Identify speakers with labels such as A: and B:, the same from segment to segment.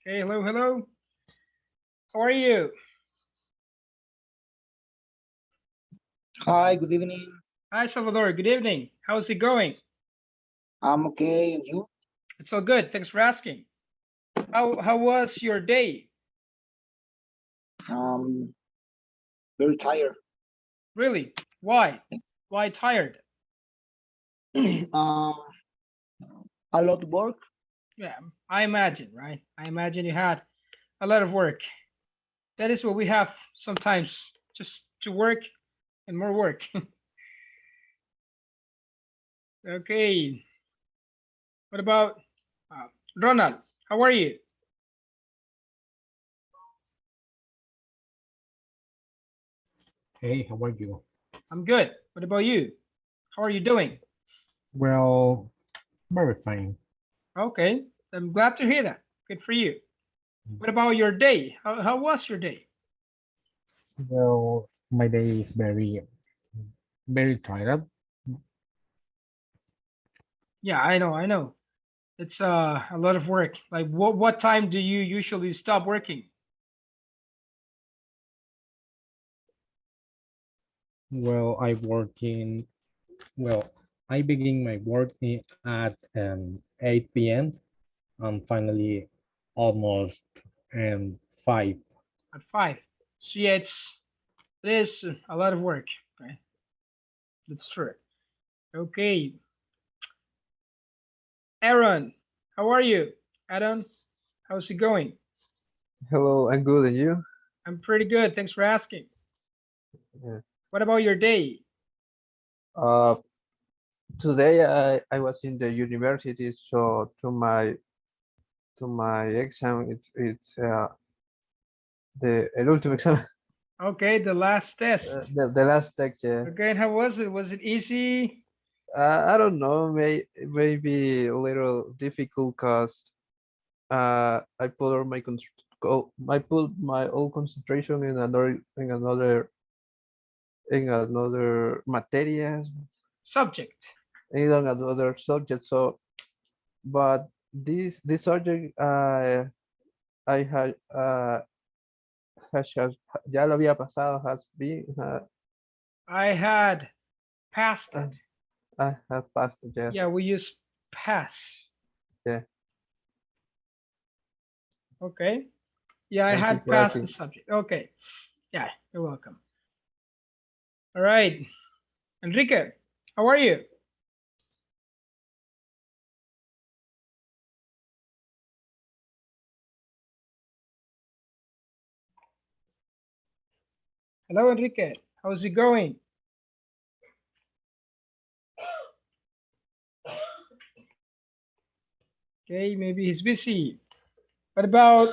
A: Okay, hello, hello. How are you?
B: Hi, good evening.
A: Hi, Salvador. Good evening. How's it going?
B: I'm okay, and you?
A: It's all good. Thanks for asking. How was your day?
B: Um, very tired.
A: Really? Why? Why tired?
B: um, a lot of work.
A: Yeah, I imagine, right? I imagine you had a lot of work. That is what we have sometimes, just to work and more work. Okay. What about uh, Ronald? How are you?
C: Hey, how are you?
A: I'm good. What about you? How are you doing?
C: Well, very fine.
A: Okay. I'm glad to hear that. Good for you. What about your day? How was your day?
C: Well, my day is very tired.
A: Yeah, I know, I know. It's a lot of work. Like what time do you usually stop working?
C: Well, I work in, well, I begin my work at 8 p.m. and finally almost 5.
A: At 5. So yeah, it is a lot of work. Okay, that's true. Okay, Aaron, how are you? Aaron, how's it going?
D: Hello, I'm good, and you?
A: I'm pretty good. Thanks for asking.
D: Yeah.
A: What about your day?
D: Uh, Today I was in the university, so to my exam, it's the el último exam,
A: Okay, the last test.
D: the last text. Yeah.
A: Okay, and how was it? Was it easy?
D: I don't know, maybe a little difficult, cause I put all my I put my whole concentration in another materias,
A: Subject.
D: in another subject. So, but this subject I had ya lo había pasado, has been
A: I had passed
D: uh,
A: it.
D: I have passed it. Yeah.
A: Yeah, we use pass.
D: Yeah.
A: Okay. Yeah, I
D: Thank you
A: had
D: for
A: passed the
D: asking.
A: subject. Okay. Yeah, you're welcome. All right. Enrique, how are you? Hello, Enrique. How's it going? Okay, maybe he's busy. What about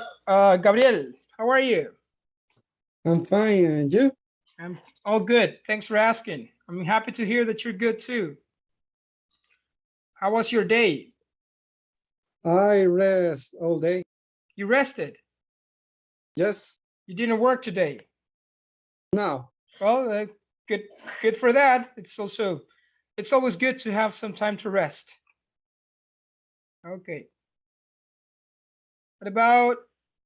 A: Gabriel? How are you?
E: I'm fine, and you?
A: I'm all good. Thanks for asking. I'm happy to hear that you're good too. How was your day?
E: I rest all day.
A: You rested.
E: Yes,
A: You didn't work today.
E: now.
A: Well, good, good for that. It's always good to have some time to rest. Okay. What about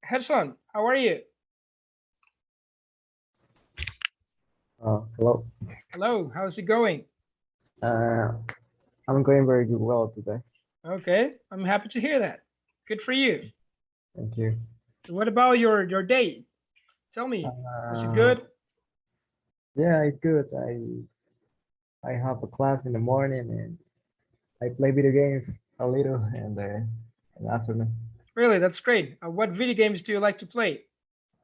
A: Gerson? How are you?
F: Hello.
A: Hello. How's it going?
F: Uh, I'm going very well today.
A: Okay. I'm happy to hear that. Good for you.
F: Thank you.
A: What about your day? Tell me. Was it
F: Uh,
A: good?
F: yeah, it's good. I have a class in the morning and I play video games a little in the afternoon.
A: Really, that's great. What video games do you like to play?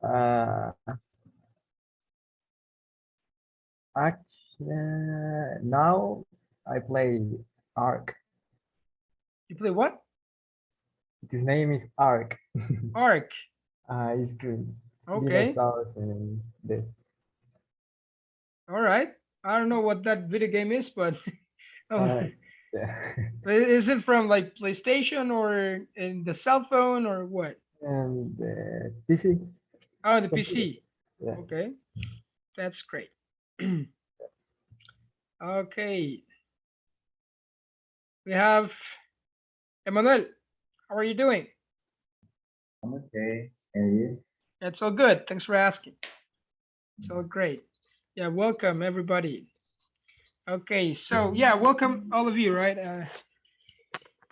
F: Uh, Actually, now I play Ark.
A: You play what?
F: His name is Ark.
A: Ark.
F: It's good.
A: Okay.
F: Dinosaurs and this.
A: All right. I don't know what that video game is, but oh,
F: Uh, yeah.
A: is it from like PlayStation or in the cell phone or what?
F: And PC
A: Oh, the
F: computer.
A: PC.
F: Yeah.
A: Okay, that's great. Okay, we have Emmanuel. How are you doing?
F: I'm okay. And you?
A: It's all good. Thanks for asking. It's all great. Yeah, welcome everybody. Okay, so yeah, welcome all of you, right?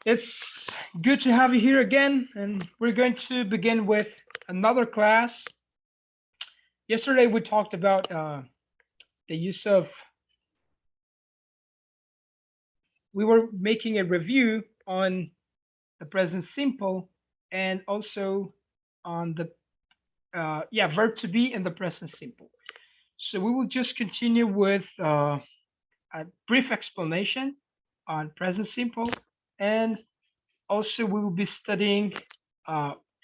A: It's good to have you here again, and we're going to begin with another class. Yesterday we talked about the use of, we were making a review on the present simple and also on the verb to be and the present simple. So we will just continue with a brief explanation on present simple, and also we will be studying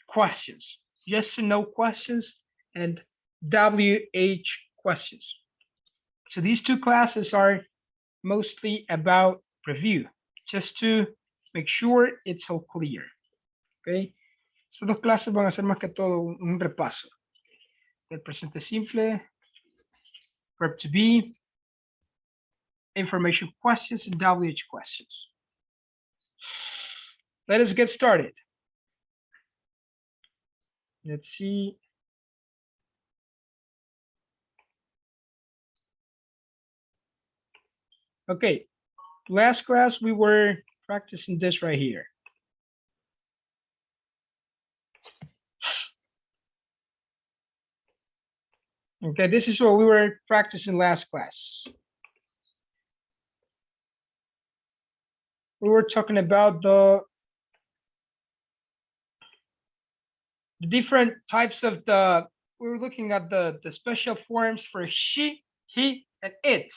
A: questions, yes and no questions, and WH questions. So these two classes are mostly about review, just to make sure it's all clear. Okay. Estas dos clases van a ser más que todo un repaso del presente simple, verb to be, information questions, and WH questions. Let us get started. Let's see. Okay, last class we were practicing this right here. Okay, this is what we were practicing last class. We were talking about the different types of we were looking at the special forms for she, he, and it.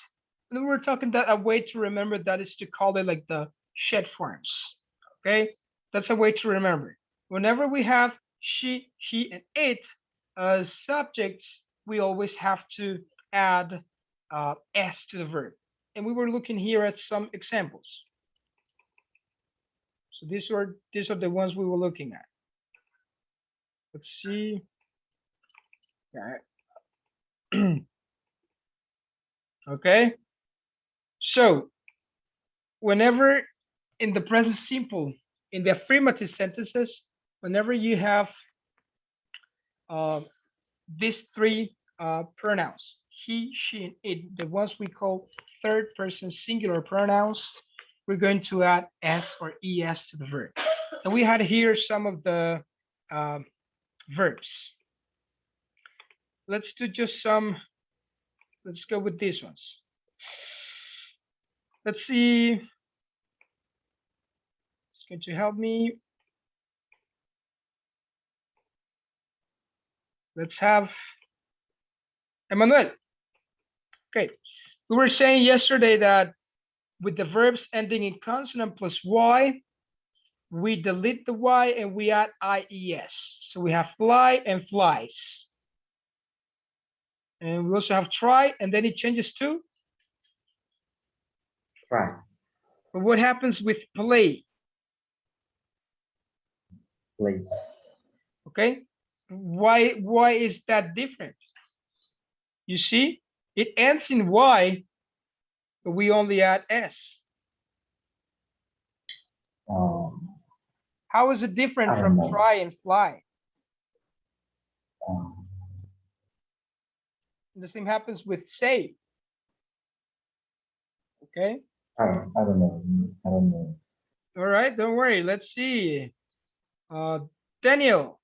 A: And then we were talking that a way to remember that is to call it like the shed forms. Okay, that's a way to remember. Whenever we have she, he, and it as subjects, we always have to add s to the verb. And we were looking here at some examples. So these are the ones we were looking at. Let's see. Yeah. Okay. So whenever in the present simple, in the affirmative sentences, whenever you have these three pronouns, he, she, and it, the ones we call third person singular pronouns, we're going to add s or es to the verb. And we had here some of the verbs. Let's do just some, let's go with these ones. Let's see. It's going to help me. Let's have Emmanuel. Okay, we were saying yesterday that with the verbs ending in consonant plus y, we delete the y and we add ies. So we have fly and flies. And we also have try, and then it changes to?
F: Try.
A: But what happens with play?
F: Please.
A: Okay, why is that different? You see, it ends in y, but we only add s. How is it different
F: I
A: from
F: don't know.
A: try and fly? The same happens with say. Okay.
F: I don't know. I don't know.
A: All right, don't worry. Let's see. Daniel.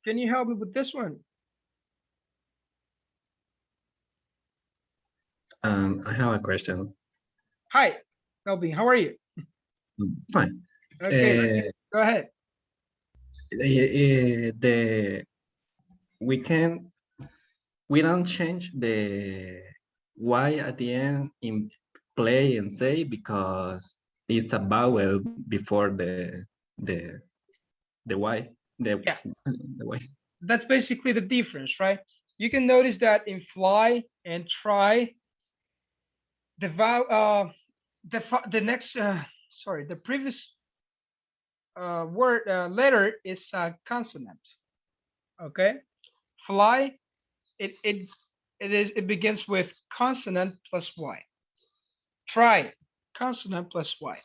A: Can you help me with this one?
G: I have a question.
A: Hi, Melvin. How are you?
G: Fine.
A: Okay, go ahead.
G: We don't change the y at the end in play and say because it's a vowel before the y.
A: Yeah.
G: The y.
A: That's basically the difference, right? You can notice that in fly and try, the previous letter is a consonant. Okay, fly, it begins with consonant plus y. Try, consonant plus y.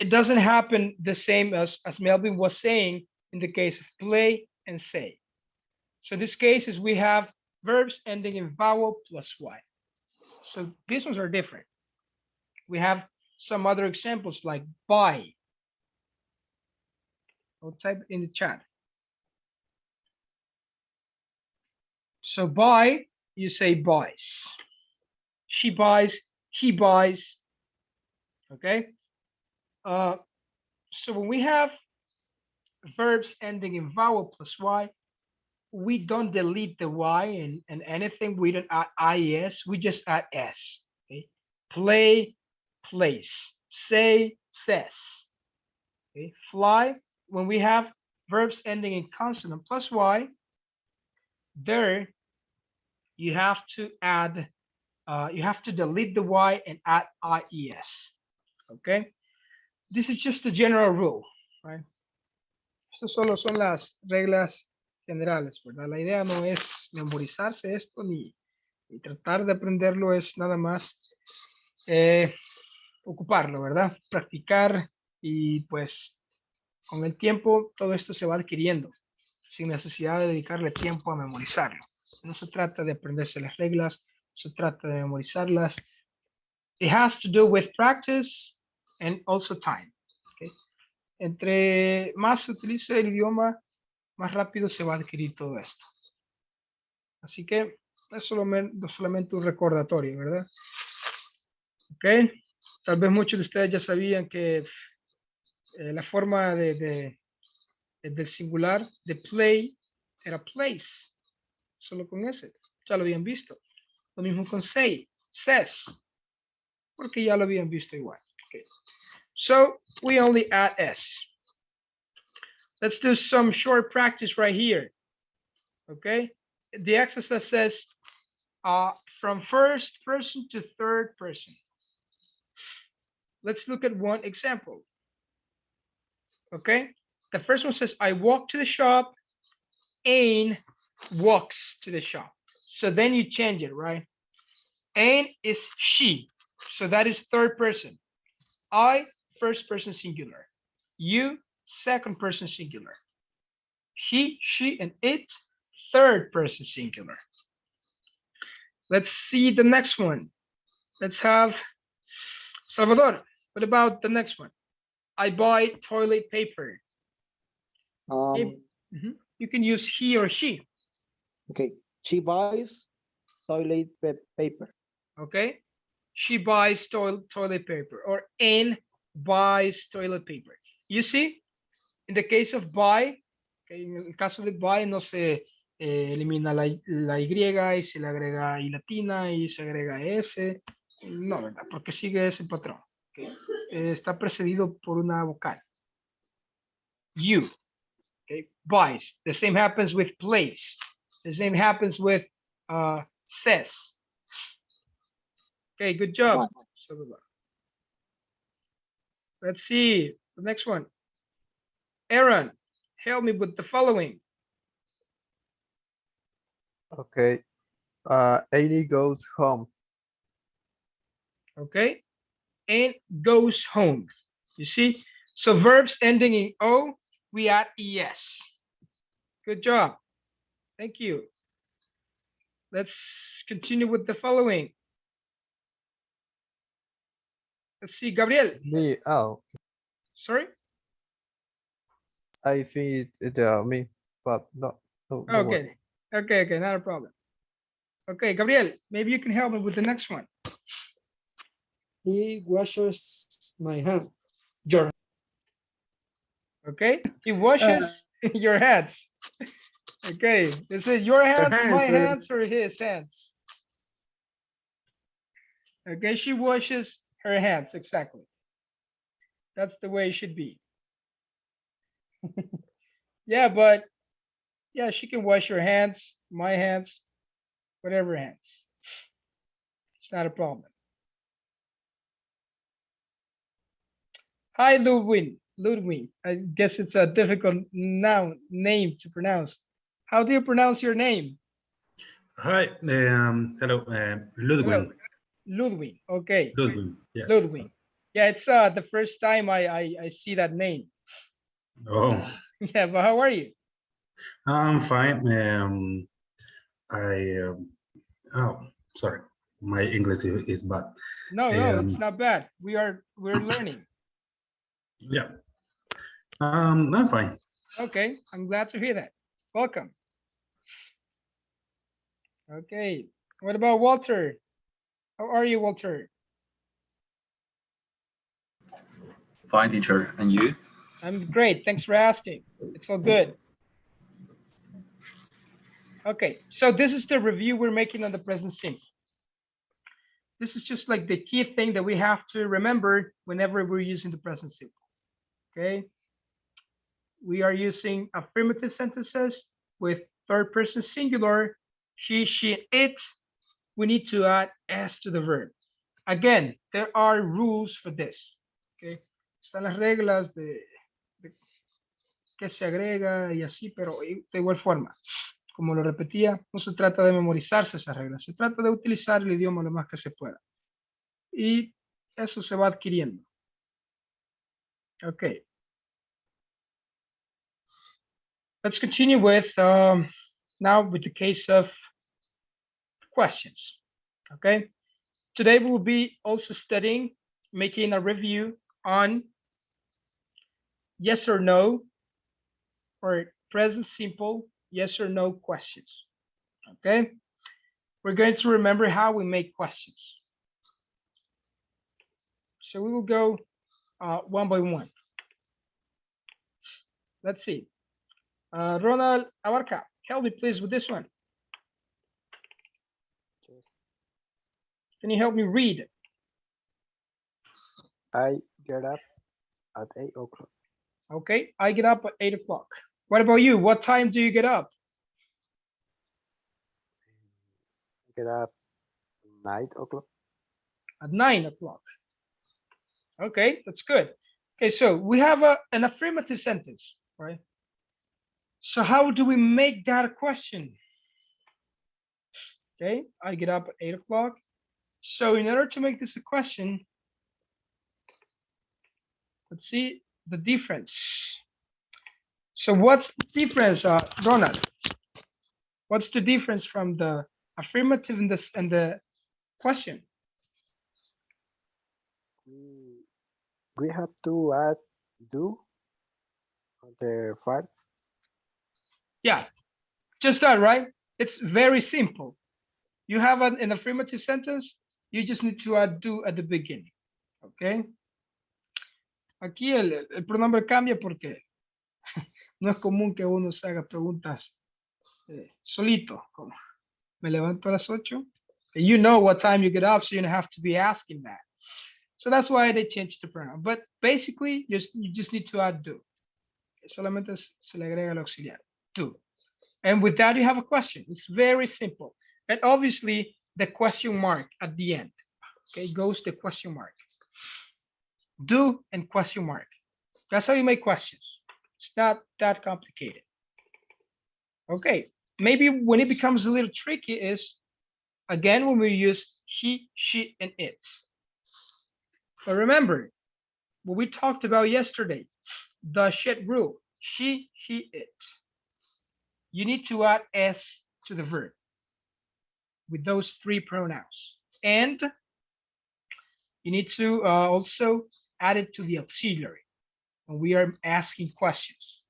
A: it doesn't happen the same as Melvin was saying in the case of play and say. So this case is we have verbs ending in vowel plus y. So these ones are different. We have some other examples like buy. I'll type in the chat. So buy, you say buys. She buys, he buys. Okay. So when we have verbs ending in vowel plus y, we don't delete the y and anything. We don't add ies. We just add s. Okay. Play, plays. Say, says. Okay. Fly. When we have verbs ending in consonant plus y, there you have to add. You have to delete the y and add ies. Okay. This is just a general rule, right? Estas solo son las reglas generales, ¿verdad? La idea no es memorizarse esto ni tratar de aprenderlo, es nada más ocuparlo, ¿verdad? Practicar y pues con el tiempo todo esto se va adquiriendo sin necesidad de dedicarle tiempo a memorizarlo. No se trata de aprenderse las reglas, se trata de memorizarlas. It has to do with practice and also time. Okay? Entre más se utilice el idioma, más rápido se va a adquirir todo esto. Así que es solamente un recordatorio, ¿verdad? Ok. Tal vez muchos de ustedes ya sabían que la forma del singular de play era place. Solo con ese. Ya lo habían visto. Lo mismo con say, says. Porque ya lo habían visto igual. Okay. So we only add s. Let's do some short practice right here. Okay. The exercise says from first person to third person. Let's look at one example. Okay. The first one says, I walk to the shop. Anne walks to the shop. So then you change it, right? Anne is she. So that is third person. I, first person singular. You, second person singular. He, she, and it, third person singular. Let's see the next one. Let's have Salvador. What about the next one? I buy toilet paper. You can use he or she.
B: Okay. She buys toilet paper.
A: Okay. She buys toilet paper, or Anne buys toilet paper. You see, in the case of buy, okay, en el caso de buy no se elimina la y y se le agrega y latina y se agrega s. No, ¿verdad? Porque sigue ese patrón. Okay. Está precedido por una vocal. You. Okay. Buys. The same happens with plays. The same happens with says. Okay, good job. Let's see the next one. Aaron, help me with the following.
D: Okay. Amy goes home.
A: Okay. And goes home. You see? So verbs ending in O, we add ES. Good job. Thank you. Let's continue with the following. Let's see, Gabriel.
D: Me, oh,
A: Sorry?
D: I think it's me, but no. No
A: Okay. Okay, not a problem. Okay, Gabriel, maybe you can help me with the next one.
E: He washes my hand. Your
A: Okay, he washes your hands. Okay, is it your hands,
E: hands,
A: my hands, or his hands? Okay, she washes her hands, exactly. That's the way it should be. Yeah, but yeah, she can wash your hands, my hands, whatever hands. It's not a problem. Hi, Ludwig. Ludwig. I guess it's a difficult name to pronounce. How do you pronounce your name?
H: Hi, hello, Ludwig.
A: Hello. Ludwig. Okay.
H: Ludwig, yes.
A: Ludwig. Yeah, it's the first time I see that name.
H: Oh,
A: Yeah, but how are you?
H: I'm fine. I oh, sorry, my English is bad.
A: No, it's
H: Um,
A: not bad. We're learning.
H: yeah, I'm fine.
A: Okay, I'm glad to hear that. Welcome. Okay, what about Walter? How are you, Walter?
I: Fine, teacher. And you?
A: I'm great. Thanks for asking. It's all good. Okay, so this is the review we're making on the present simple. This is just like the key thing that we have to remember whenever we're using the present simple. Okay, we are using affirmative sentences with third person singular, she, it. We need to add s to the verb. Again, there are rules for this. Okay, están las reglas de qué se agrega y así, pero de igual forma, como lo repetía, no se trata de memorizarse esas reglas, se trata de utilizar el idioma lo más que se pueda. Y eso se va adquiriendo. Okay. Let's continue with now with the case of questions. Okay. Today we will be also studying, making a review on yes or no, or present simple yes or no questions. Okay. We're going to remember how we make questions. So we will go one by one. Let's see. Ronald Abarca, help me please with this one. Can you help me read?
B: I get up at 8 o'clock.
A: Okay, I get up at 8 o'clock. What about you? What time do you get up?
B: I get up 9 o'clock.
A: At 9 o'clock. Okay, that's good. Okay, so we have an affirmative sentence, right? So how do we make that a question? Okay, I get up at 8 o'clock. So in order to make this a question, let's see the difference. So what's the difference, Ronald? What's the difference from the affirmative and the question?
B: We have to add do on the parts.
A: Yeah, just that, right? It's very simple. You have an affirmative sentence, you just need to add do at the beginning, okay? Aquí el pronombre cambia porque no es común que uno se haga preguntas solito, como me levanto a las 8. You know what time you get up, so you don't have to be asking that. So that's why they changed the pronoun. But basically, you just need to add do. Solamente se le agrega el auxiliar, do. And with that, you have a question. It's very simple. And obviously, the question mark at the end. Okay, goes the question mark. Do and question mark. That's how you make questions. It's not that complicated. Okay, maybe when it becomes a little tricky is, again, when we use he, she, and it. But remember, what we talked about yesterday, the shed rule, she, he, it. You need to add s to the verb with those three pronouns. And you need to also add it to the auxiliary when we are asking questions.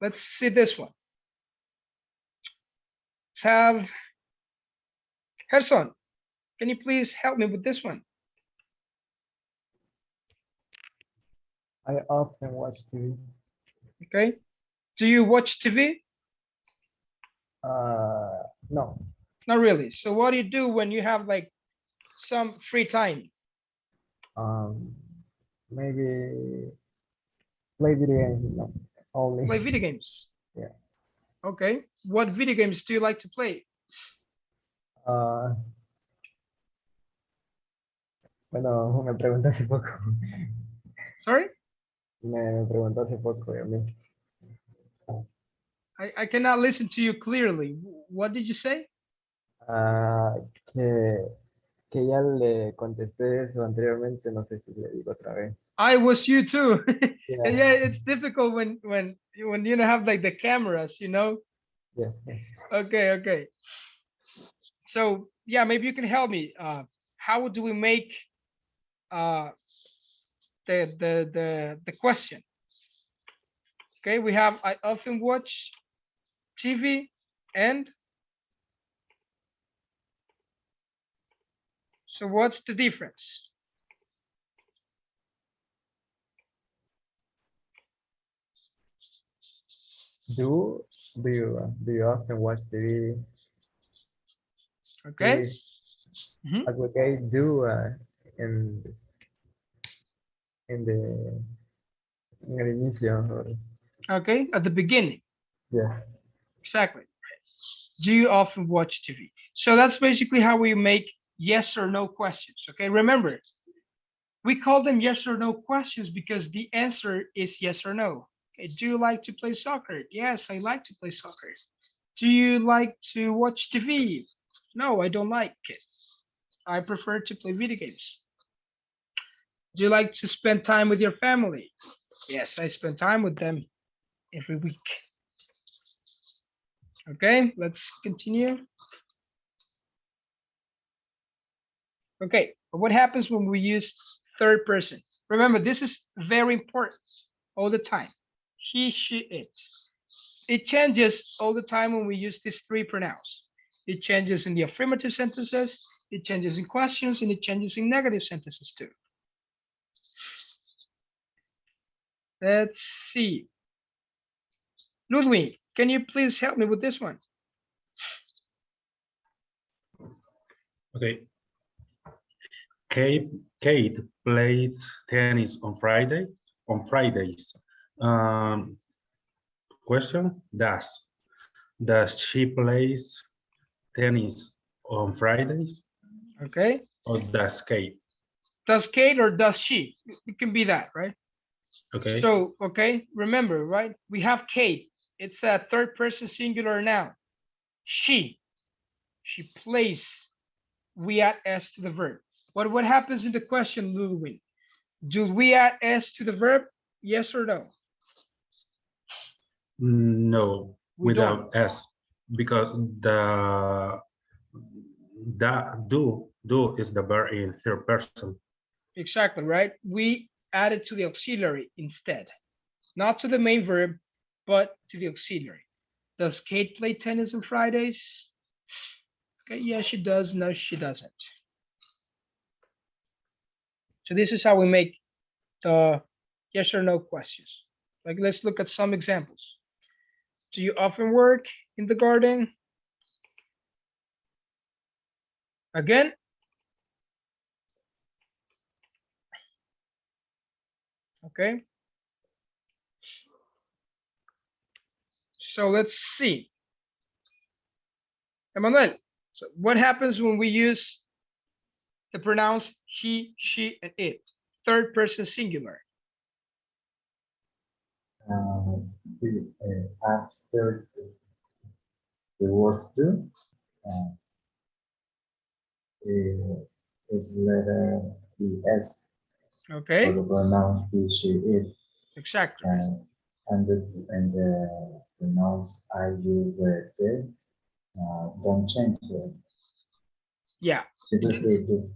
A: Let's see this one. Let's have Gerson. Can you please help me with this one?
F: I often watch TV.
A: Okay. Do you watch TV?
F: No,
A: Not really. So what do you do when you have like some free time?
F: maybe play video games. No, only.
A: Play video games.
F: Yeah.
A: Okay. What video games do you like to play?
F: Bueno, me preguntó hace poco.
A: Sorry?
F: Me preguntó hace poco y a mí.
A: I cannot listen to you clearly. What did you say?
F: Que que ya le contesté eso anteriormente, no sé si le digo otra vez.
A: I was you too.
F: Yeah,
A: Yeah, it's difficult when you don't have like the cameras, you know.
F: yeah.
A: Okay, okay. So yeah, maybe you can help me. How do we make the question? Okay, we have I often watch TV and so what's the difference?
F: Do you often watch TV?
A: Okay.
F: TV? Okay, do in in the en el inicio.
A: Okay, at the beginning.
F: Yeah.
A: Exactly. Do you often watch TV? So that's basically how we make yes or no questions. Okay, remember, we call them yes or no questions because the answer is yes or no. Okay, do you like to play soccer? Yes, I like to play soccer. Do you like to watch TV? No, I don't like it. I prefer to play video games. Do you like to spend time with your family? Yes, I spend time with them every week. Okay, let's continue. Okay, but what happens when we use third person? Remember, this is very important all the time. He, she, it. It changes all the time when we use these three pronouns. It changes in the affirmative sentences, it changes in questions, and it changes in negative sentences too. Let's see. Ludwig, can you please help me with this one?
H: Okay. Kate plays tennis on Friday. On Fridays. Question: Does she plays tennis on Fridays?
A: Okay.
H: Or does Kate?
A: Does Kate or does she? It can be that, right?
H: Okay.
A: So, okay, remember, right? We have Kate. It's a third person singular noun. She plays. We add s to the verb. What happens in the question, Ludwig? Do we add s to the verb? Yes or no?
H: No,
A: We
H: without
A: don't.
H: S, because the do is the verb in third person.
A: Exactly, right? We add it to the auxiliary instead. Not to the main verb, but to the auxiliary. Does Kate play tennis on Fridays? Okay, yeah, she does. No, she doesn't. So this is how we make the yes or no questions. Like, let's look at some examples. Do you often work in the garden? Again? Okay. So let's see. Emmanuel, so what happens when we use the pronouns he, she, and it? Third person singular.
F: After the word do, is letter es
A: Okay.
F: for the pronoun he, she, it,
A: Exactly.
F: and the pronouns I, you, were, they don't change it.
A: Yeah.
F: They do.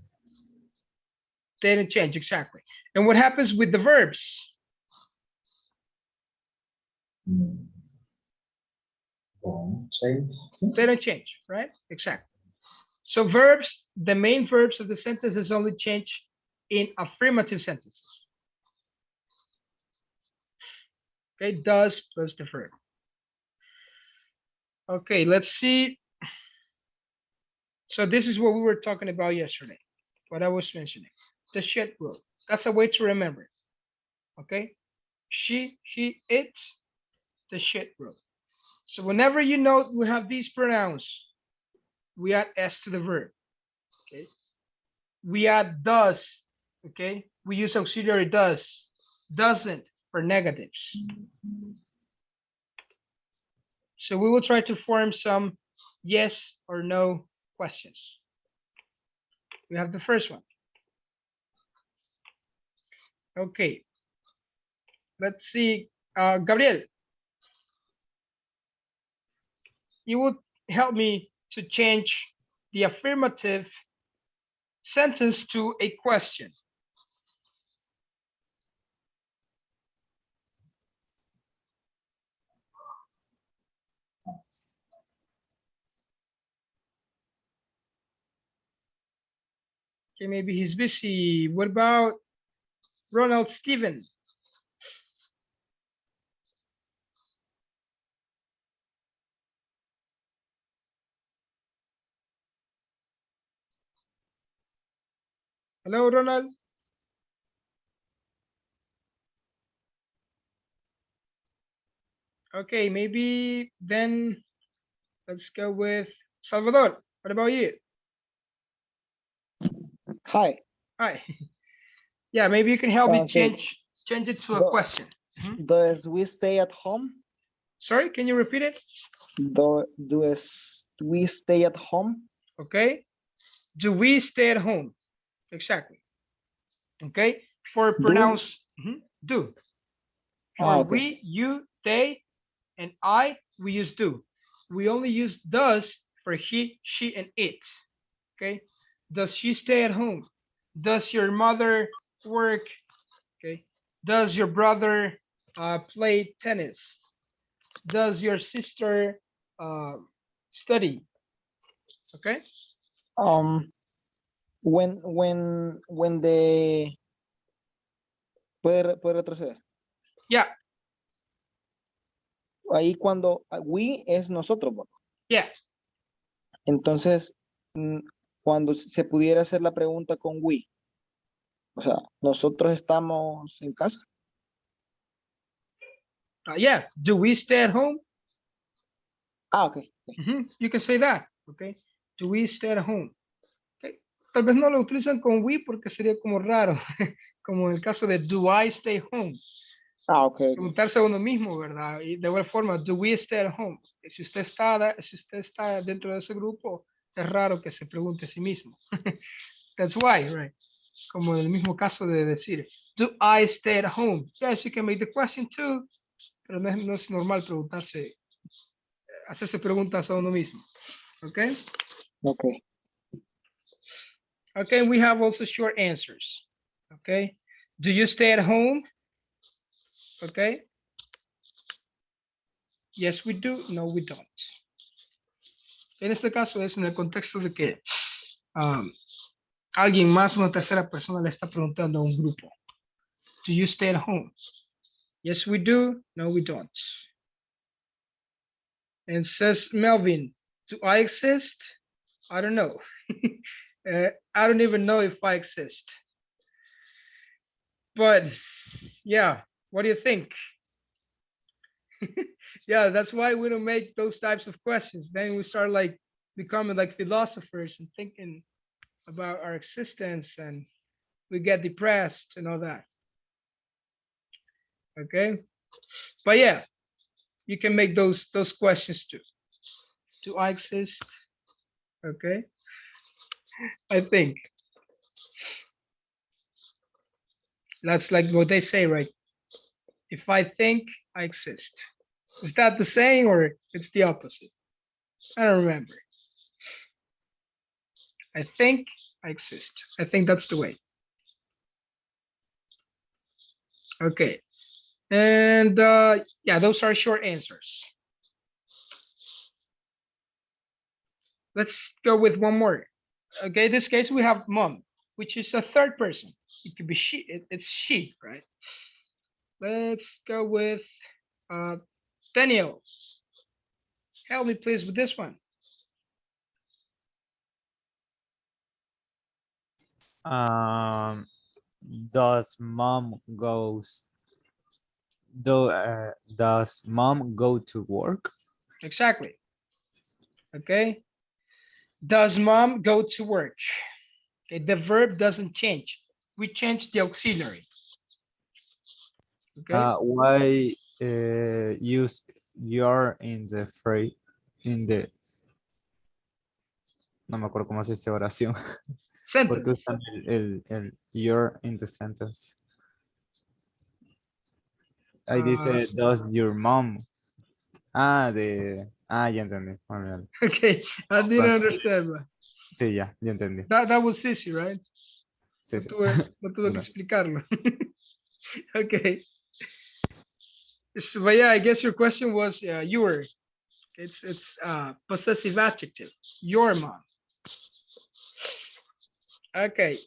A: They didn't change, exactly. And what happens with the verbs?
F: Don't change.
A: They don't change, right? Exactly. So verbs, the main verbs of the sentences only change in affirmative sentences. Okay, does plus the verb. Okay, let's see. So this is what we were talking about yesterday, what I was mentioning. The shed rule. That's a way to remember. Okay, she, he, it, the shed rule. So whenever you know we have these pronouns, we add s to the verb. Okay, we add does. Okay, we use auxiliary does, doesn't for negatives. So we will try to form some yes or no questions. We have the first one. Okay. Let's see. Gabriel, you would help me to change the affirmative sentence to a question. Okay, maybe he's busy. What about Ronald Steven? Hello, Ronald. Okay, maybe then let's go with Salvador. What about you?
J: Hi.
A: Hi. Yeah, maybe you can help me
J: Okay.
A: change it to a
J: Do-
A: question. Mhm.
J: Does we stay at home?
A: Sorry, can you repeat it?
J: We stay at home?
A: Okay. Do we stay at home? Exactly. Okay. For pronounce, do. For
J: Okay.
A: we, you, they, and I, we use do. We only use does for he, she, and it. Okay. Does she stay at home? Does your mother work? Okay. Does your brother play tennis? Does your sister study? Okay.
J: When the puede retroceder.
A: Yeah.
J: Ahí cuando we es nosotros, ¿no?
A: Yeah.
J: Entonces, cuando se pudiera hacer la pregunta con we, o sea, nosotros estamos en casa.
A: Yeah. Do we stay at home?
J: Okay.
A: You can say that. Okay. Do we stay at home? Okay. Tal vez no lo utilizan con we porque sería como raro, como en el caso de do I stay home.
J: Okay.
A: Preguntarse a uno mismo, ¿verdad? Y de igual forma, do we stay at home? Si usted está dentro de ese grupo, es raro que se pregunte a sí mismo. That's why, right? Como en el mismo caso de decir, do I stay at home? Yes, you can make the question too, pero no es normal preguntarse, hacerse preguntas a uno mismo. Okay?
J: Okay.
A: Okay, we have also short answers. Okay? Do you stay at home? Okay? Yes, we do. No, we don't. En este caso es en el contexto de que alguien más, una tercera persona le está preguntando a un grupo. Do you stay at home? Yes, we do. No, we don't. And says Melvin, do I exist? I don't know. I don't even know if I exist. But yeah, what do you think? Yeah, that's why we don't make those types of questions. Then we start like becoming like philosophers and thinking about our existence, and we get depressed and all that. Okay, but yeah, you can make those questions too. Do I exist? Okay, I think that's like what they say, right? If I think, I exist. Is that the saying or it's the opposite? I don't remember. I think I exist. I think that's the way. Okay. And yeah, those are short answers. Let's go with one more. Okay, this case we have mom, which is a third person. It could be she, it's she, right? Let's go with Daniel. Help me please with this one.
K: Does mom go to work?
A: Exactly. Okay. Does mom go to work? Okay, the verb doesn't change. We change the auxiliary. Okay.
K: Why use your in the no me acuerdo cómo se dice oración. ¿Por qué
A: Sentence.
K: usan el your in the sentence? Ahí dice, does your mom? Ah, ya entendí. Olvídalo.
A: Okay, I didn't
K: Bueno,
A: understand. But
K: sí, ya entendí.
A: that was easy, right?
K: Sí,
A: No
K: sí.
A: tuve que
K: No.
A: explicarlo. Okay. So, but yeah, I guess your question was your. It's possessive adjective. Your mom. Okay.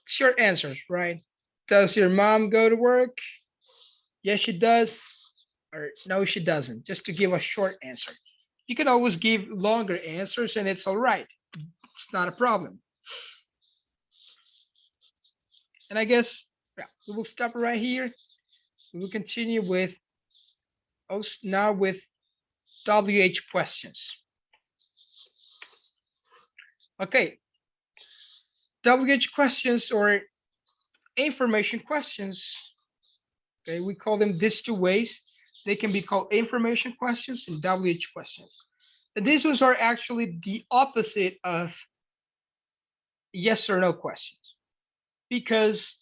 A: Short answers, right? Does your mom go to work? Yes, she does. Or no, she doesn't. Just to give a short answer. You can always give longer answers and it's all right. It's not a problem. And I guess yeah, we will stop right here. We will continue with now with WH questions. Okay. WH questions or information questions. Okay, we call them these two ways. They can be called information questions and WH questions. And these ones are actually the opposite of yes or no questions. Because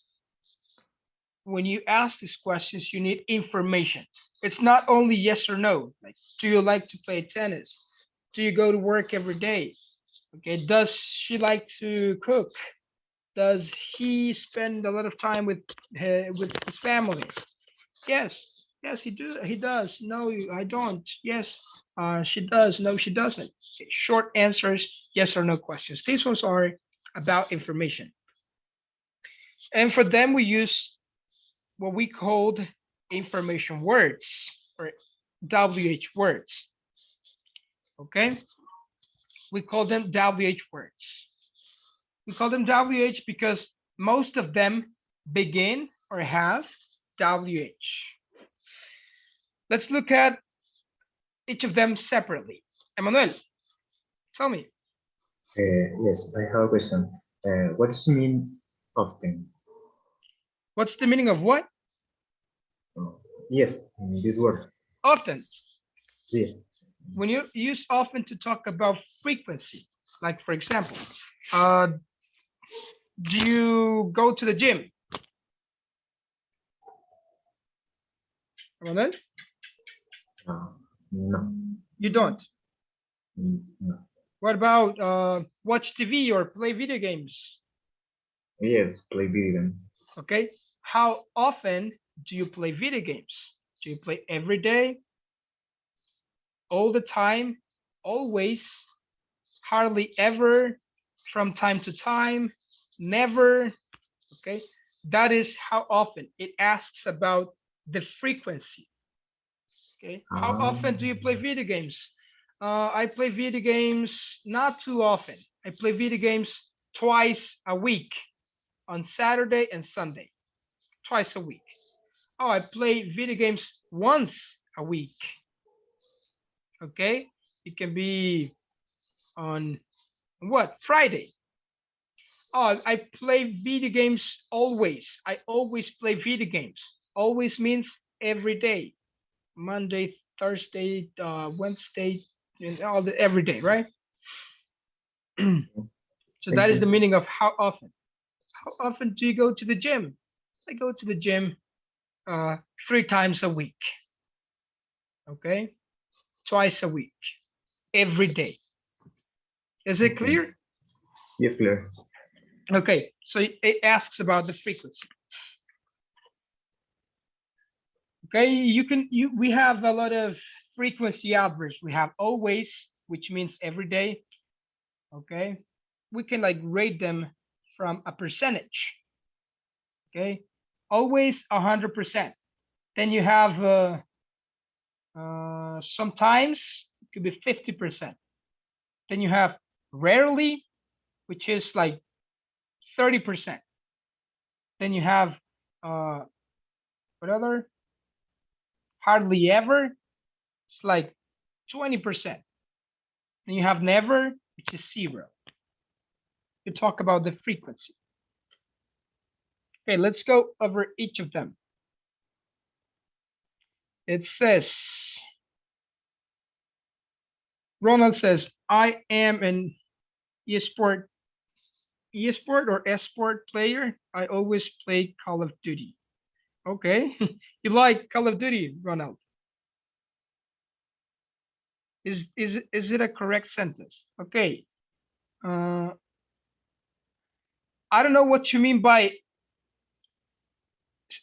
A: when you ask these questions, you need information. It's not only yes or no. Like, do you like to play tennis? Do you go to work every day? Okay, does she like to cook? Does he spend a lot of time with his family? Yes, yes, he does. No, I don't. Yes, she does. No, she doesn't. Okay, short answers, yes or no questions. These ones are about information. And for them, we use what we called information words or WH words. Okay, we call them WH words. We call them WH because most of them begin or have WH. Let's look at each of them separately. Emmanuel, tell me.
L: Yes, I have a question. What does it mean often?
A: What's the meaning of what?
L: Yes, in this word.
A: Often.
L: Yeah.
A: When you use often to talk about frequency, like for example, do you go to the gym? Emmanuel?
L: No.
A: You don't.
L: No.
A: What about watch TV or play video games?
L: Yes, play video games.
A: Okay. How often do you play video games? Do you play every day? All the time? Always? Hardly ever? From time to time? Never? Okay. That is how often. It asks about the frequency. Okay. How often do you play video games? I play video games not too often. I play video games twice a week on Saturday and Sunday. Twice a week. Oh, I play video games once a week. Okay. It can be on what? Friday. Oh, I play video games always. I always play video games. Always means every day. Monday, Thursday, Wednesday, and every day, right? So that is the meaning of how often. How often do you go to the gym? I go to the gym 3 times a week. Okay, twice a week, every day. Is it clear?
L: Yes, clear.
A: Okay, so it asks about the frequency. Okay, we have a lot of frequency adverbs. We have always, which means every day. Okay, we can like rate them from a percentage. Okay, always 100%. Then you have sometimes it could be 50%. Then you have rarely, which is like 30%. Then you have what other? Hardly ever. It's like 20%. Then you have never, which is 0. You talk about the frequency. Okay, let's go over each of them. It says, Ronald says, I am an esport, esport or esport player, I always play Call of Duty. Okay, you like Call of Duty, Ronald? Is it a correct sentence? Okay. I don't know what you mean by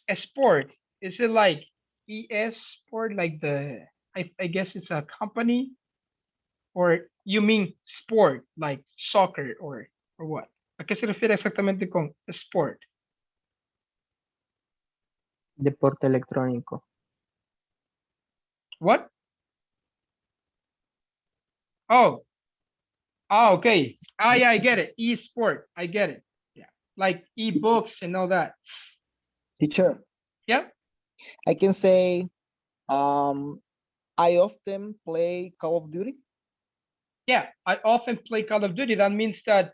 A: a sport. Is it like ES sport, like I guess it's a company, or you mean sport, like soccer or what? ¿A qué se refiere exactamente con sport?
M: Deporte electrónico.
A: What? Oh, okay. Yeah, I get it. E-sport, I get it. Yeah, like e-books and all that.
J: Teacher,
A: Yeah.
J: I can say, I often play Call of Duty.
A: Yeah, I often play Call of Duty. That means that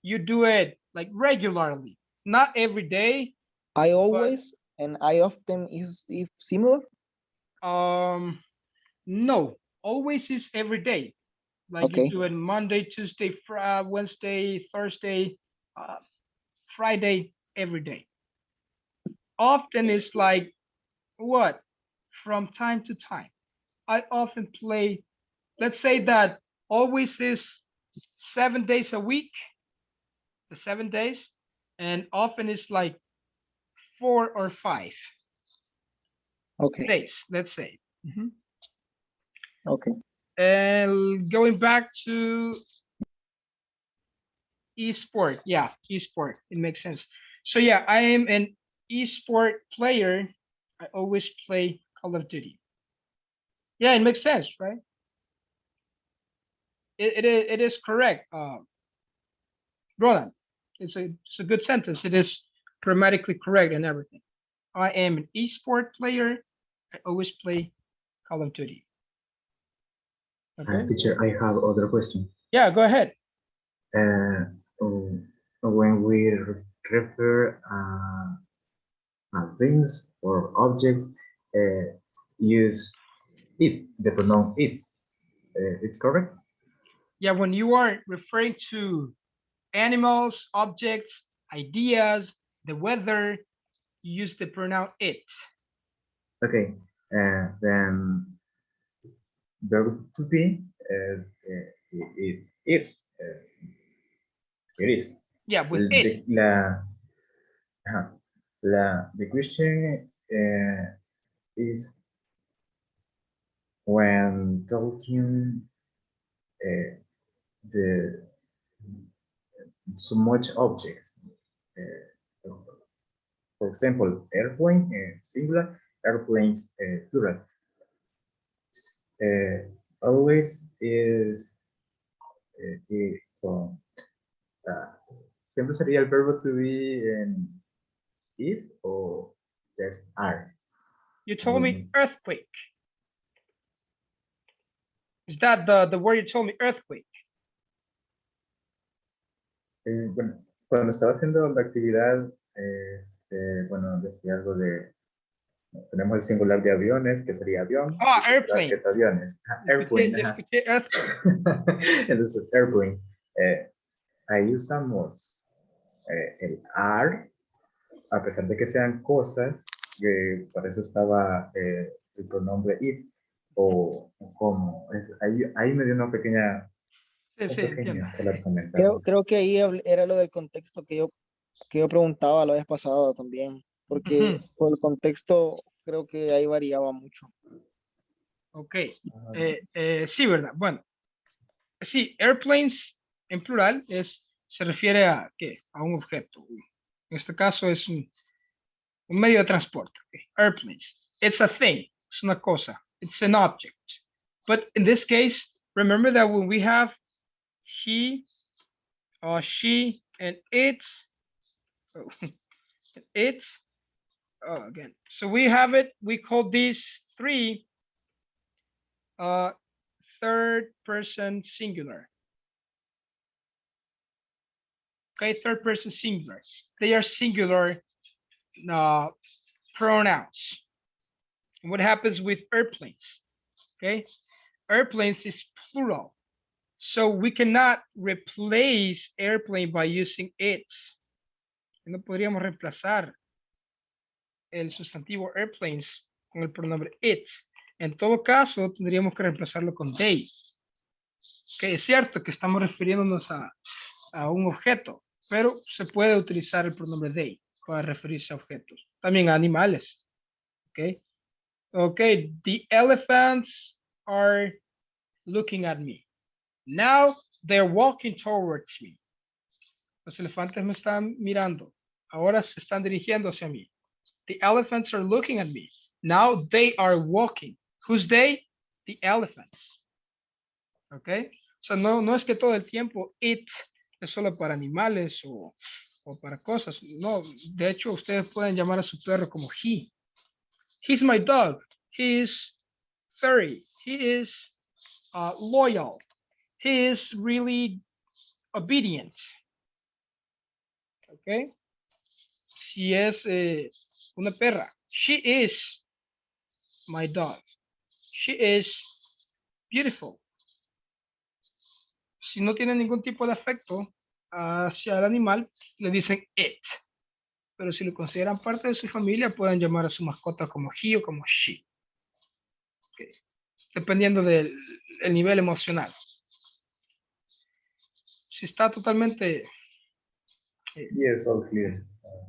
A: you do it like regularly, not every day.
J: I always and I often is if similar.
A: No, always is every day. Like you
J: Okay.
A: do it Monday, Tuesday, Wednesday, Thursday, Friday, every day. Often is like what? From time to time. I often play, let's say that always is 7 days a week, the 7 days, and often is like 4 or 5
J: Okay.
A: days, let's say.
J: Okay.
A: And going back to esport, yeah, esport, it makes sense. So yeah, I am an esport player. I always play Call of Duty. Yeah, it makes sense, right? It is correct, Roland. It's a good sentence. It is grammatically correct and everything. I am an esport player. I always play Call of Duty. Okay.
L: Teacher, I have other question.
A: Yeah, go ahead.
L: When we refer things or objects, use it, the pronoun it. It's correct?
A: Yeah, when you are referring to animals, objects, ideas, the weather, you use the pronoun it.
L: Okay, then verb to be, it is. It is.
A: Yeah, with it.
L: The question is when talking the so much objects. For example, airplane, singular, airplanes, plural. Always is siempre sería el verbo to be en is o just are.
A: You told me earthquake. Is that the word you told me, earthquake?
L: Bueno, cuando estaba haciendo la actividad, bueno, decía algo de, tenemos el singular de aviones, que sería avión.
A: Ah, airplane.
L: Que es aviones. Airplane. Entonces, airplane. Ahí usamos el are, a pesar de que sean cosas, que para eso estaba el pronombre it, o como. Ahí me dio una pequeña...
A: Sí,
J: creo que ahí era lo del contexto que yo preguntaba la vez pasada también, porque por el contexto creo que ahí variaba mucho.
A: Ok, sí, ¿verdad? Bueno, sí, airplanes en plural se refiere a ¿qué? A un objeto. En este caso es un medio de transporte. Okay. Airplanes. It's a thing. Es una cosa. It's an object. But in this case, remember that when we have he, she, and it, again. So we have it. We call these three third person singular. Okay, third person singular. They are singular pronouns. And what happens with airplanes? Okay, airplanes is plural. So we cannot replace airplane by using it. No podríamos reemplazar el sustantivo airplanes con el pronombre it. En todo caso, tendríamos que reemplazarlo con they. Que es cierto que estamos refiriéndonos a un objeto, pero se puede utilizar el pronombre they para referirse a objetos. También a animales. Okay. Okay, the elephants are looking at me. Now they're walking towards me. Los elefantes me están mirando. Ahora se están dirigiendo hacia mí. The elephants are looking at me. Now they are walking. Who's they? The elephants. Okay. O sea, no es que todo el tiempo it es solo para animales o para cosas. No, de hecho, ustedes pueden llamar a su perro como he. He's my dog. He is furry. He is loyal. He is really obedient. Okay. Si es una perra, she is my dog. She is beautiful. Si no tiene ningún tipo de afecto hacia el animal, le dicen it. Pero si lo consideran parte de su familia, pueden llamar a su mascota como he o como she. Okay. Dependiendo del nivel emocional. Si está totalmente...
L: Yes, all clear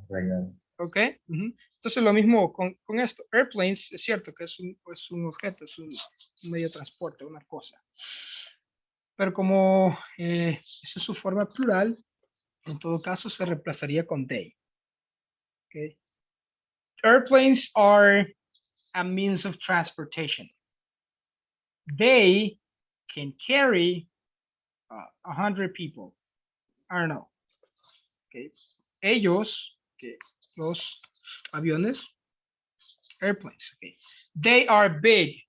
L: right now.
A: Ok. Entonces lo mismo con esto. Airplanes, es cierto que es un objeto, es un medio de transporte, una cosa. Pero como esa es su forma plural, en todo caso se reemplazaría con they. Okay. Airplanes are a means of transportation. They can carry 100 people. I don't know. Okay. Ellos, okay, los aviones, airplanes. Okay. They are big.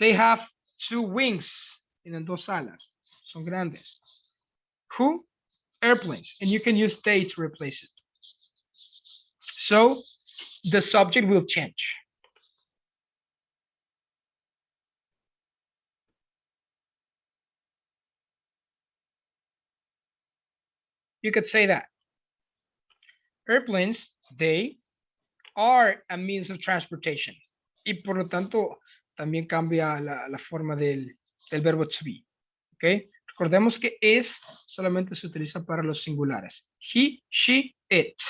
A: They have 2 wings. Tienen 2 alas. Son grandes. Who? Airplanes. And you can use they to replace it. So the subject will change. You could say that. Airplanes, they are a means of transportation. Y por lo tanto, también cambia la forma del verbo to be. ¿Ok? Recordemos que is solamente se utiliza para los singulares. He, she, it.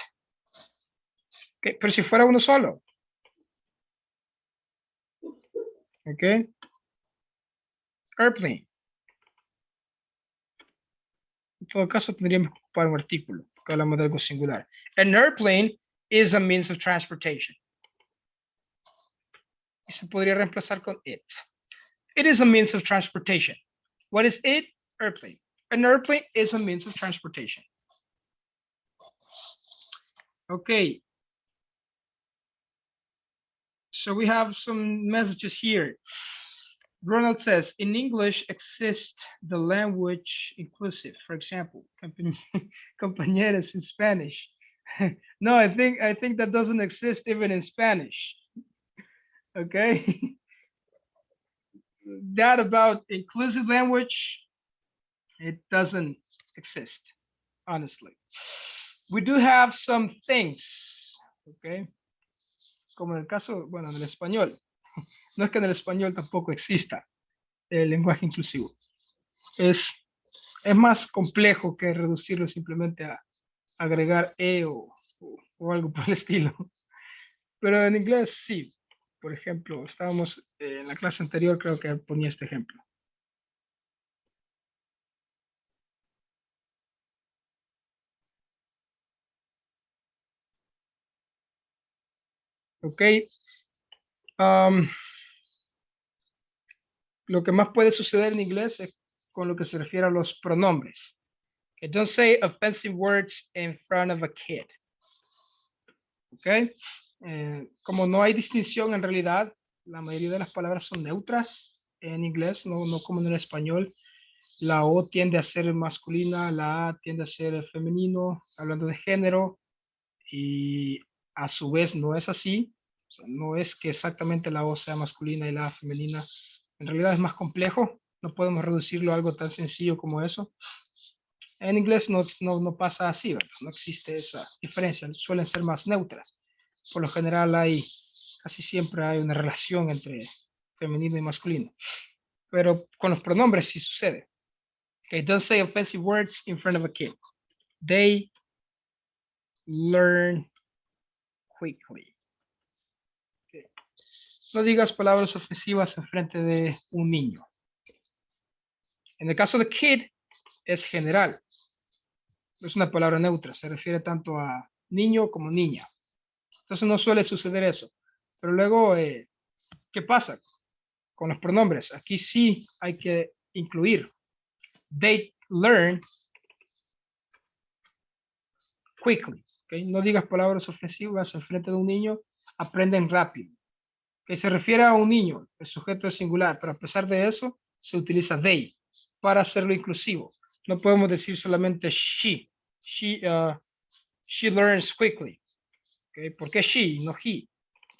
A: ¿Ok? Pero si fuera uno solo. ¿Ok? Airplane. En todo caso, tendríamos que ocupar un artículo, porque hablamos de algo singular. An airplane is a means of transportation. Y se podría reemplazar con it. It is a means of transportation. What is it? Airplane. An airplane is a means of transportation. Okay. So we have some messages here. Ronald says, in English exists the language inclusive. For example, compañeros in Spanish. No, I think that doesn't exist even in Spanish. Okay. That about inclusive language, it doesn't exist, honestly. We do have some things, okay. Como en el caso, bueno, en el español. No es que en el español tampoco exista el lenguaje inclusivo. Es más complejo que reducirlo simplemente a agregar o algo por el estilo. Pero en inglés sí. Por ejemplo, estábamos en la clase anterior, creo que ponía este ejemplo. Ok. Lo que más puede suceder en inglés es con lo que se refiere a los pronombres. Okay, don't say offensive words in front of a kid. Ok. Como no hay distinción en realidad, la mayoría de las palabras son neutras en inglés, no como en el español. La O tiende a ser masculina, la A tiende a ser femenino, hablando de género, y a su vez no es así. O sea, no es que exactamente la O sea masculina y la A femenina. En realidad es más complejo, No podemos reducirlo a algo tan sencillo como eso. En inglés no pasa así, ¿verdad? No existe esa diferencia, suelen ser más neutras. Por lo general casi siempre hay una relación entre femenino y masculino. Pero con los pronombres sí sucede. Okay, don't say offensive words in front of a kid. They learn quickly. Okay. No digas palabras ofensivas en frente de un niño. En el caso de kid, es general. Es una palabra neutra, se refiere tanto a niño como niña. Entonces no suele suceder eso. Pero luego, ¿qué pasa con los pronombres? Aquí sí hay que incluir. They learn quickly. ¿Okay? No digas palabras ofensivas en frente de un niño, aprenden rápido. Que se refiere a un niño, el sujeto es singular, pero a pesar de eso, se utiliza they para hacerlo inclusivo. No podemos decir solamente she. She learns quickly. ¿Okay? ¿Por qué she, no he?